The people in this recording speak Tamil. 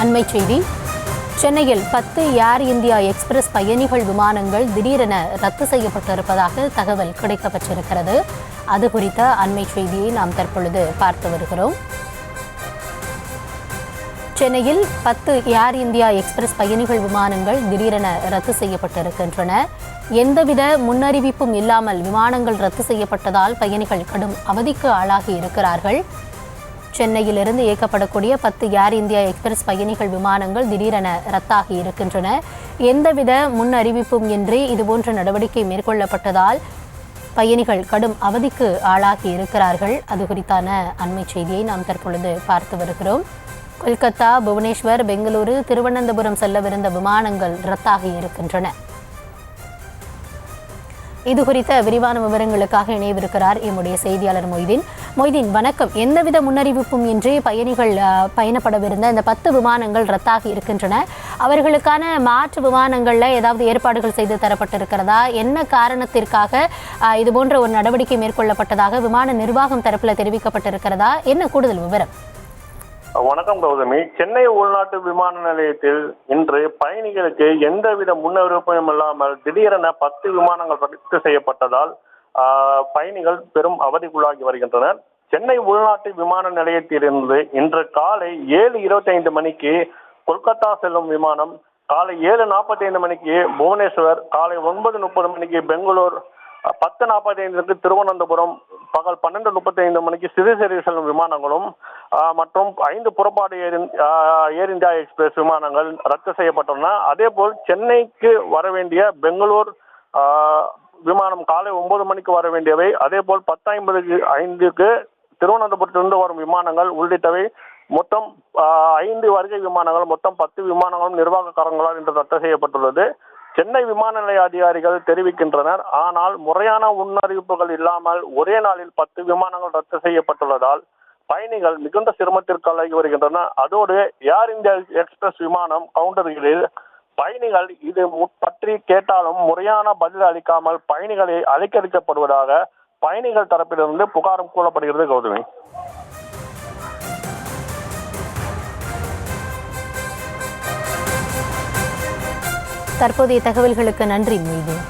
அண்மை செய்தி. சென்னையில் 10 ஏர் இந்தியா எக்ஸ்பிரஸ் பயணிகள் விமானங்கள் திடீரென ரத்து செய்யப்பட்டிருப்பதாக தகவல் கிடைக்கப்பட்டிருக்கிறது. அது குறித்த அண்மை செய்தியை நாம் தற்பொழுது பார்த்து வருகிறோம். சென்னையில் 10 ஏர் இந்தியா எக்ஸ்பிரஸ் பயணிகள் விமானங்கள் திடீரென ரத்து செய்யப்பட்டிருக்கின்றன. எந்தவித முன்னறிவிப்பும் இல்லாமல் விமானங்கள் ரத்து செய்யப்பட்டதால் பயணிகள் கடும் அவதிக்கு ஆளாகி இருக்கிறார்கள். சென்னையிலிருந்து இயக்கப்படக்கூடிய 10 ஏர் இந்தியா எக்ஸ்பிரஸ் பயணிகள் விமானங்கள் திடீரென ரத்தாகி இருக்கின்றன. எந்தவித முன் அறிவிப்பும் இன்றி இதுபோன்ற நடவடிக்கை மேற்கொள்ளப்பட்டதால் பயணிகள் கடும் அவதிக்கு ஆளாகி இருக்கிறார்கள். அது குறித்தான அண்மை செய்தியை நாம் தற்பொழுது பார்த்து வருகிறோம். கொல்கத்தா, புவனேஸ்வர், பெங்களூரு, திருவனந்தபுரம் செல்லவிருந்த விமானங்கள் ரத்தாகி இருக்கின்றன. இது குறித்த விரிவான விவரங்களுக்காக இணையவிருக்கிறார் எம்முடைய செய்தியாளர் மொய்தீன். வணக்கம். எந்தவித முன்னறிவிப்பும் இன்றி பயணிகள் பயணப்படவிருந்த இந்த 10 விமானங்கள் ரத்தாகி இருக்கின்றன. அவர்களுக்கான மாற்று விமானங்களில் ஏதாவது ஏற்பாடுகள் செய்து தரப்பட்டிருக்கிறதா? என்ன காரணத்திற்காக இதுபோன்ற ஒரு நடவடிக்கை மேற்கொள்ளப்பட்டதாக விமான நிர்வாகம் தரப்பில் தெரிவிக்கப்பட்டிருக்கிறதா? என்ன கூடுதல் விவரம்? வணக்கம் கௌதமி. சென்னை உள்நாட்டு விமான நிலையத்தில் இன்று பயணிகளுக்கு எந்தவித முன்னறிவிப்பும் இல்லாமல் திடீரென 10 விமானங்கள் ரத்து செய்யப்பட்டதால் பயணிகள் பெரும் அவதிக்குள்ளாகி வருகின்றனர். சென்னை உள்நாட்டு விமான நிலையத்திலிருந்து இன்று காலை 7:25 மணிக்கு கொல்கத்தா செல்லும் விமானம், காலை 7:45 மணிக்கு புவனேஸ்வர், காலை 9:30 மணிக்கு பெங்களூர், 10:45 திருவனந்தபுரம், பகல் 12:35 மணிக்கு சிறுசேரி செல்லும் விமானங்களும் மற்றும் 5 புறப்பாடு ஏர் இந்தியா எக்ஸ்பிரஸ் விமானங்கள் ரத்து செய்யப்பட்டுள்ளன. அதே போல் சென்னைக்கு வர வேண்டிய பெங்களூர் விமானம் காலை 9 மணிக்கு வர வேண்டியவை, அதே போல் 10:55க்கு திருவனந்தபுரத்திலிருந்து வரும் விமானங்கள் உள்ளிட்டவை மொத்தம் 5 வருகை விமானங்கள், மொத்தம் 10 விமானங்களும் நிர்வாக காரணங்களால் இன்று ரத்து செய்யப்பட்டுள்ளது. சென்னை விமான நிலைய அதிகாரிகள் தெரிவிக்கின்றனர். ஆனால் முறையான முன்னறிவிப்புகள் இல்லாமல் ஒரே நாளில் 10 விமானங்கள் ரத்து செய்யப்பட்டுள்ளதால் பயணிகள் மிகுந்த சிரமத்திற்கு ஆளாகி வருகின்றனர். அதோடு ஏர் இந்தியா எக்ஸ்பிரஸ் விமானம் கவுண்டர்களில் பயணிகள் இது பற்றி கேட்டாலும் முறையான பதில் அளிக்காமல் பயணிகளை அலைக்கழிக்கப்படுவதாக பயணிகள் தரப்பிலிருந்து புகாரும் கூறப்படுகிறது. கௌதமி, தற்போதைய தகவல்களுக்கு நன்றி மொய்தீன்.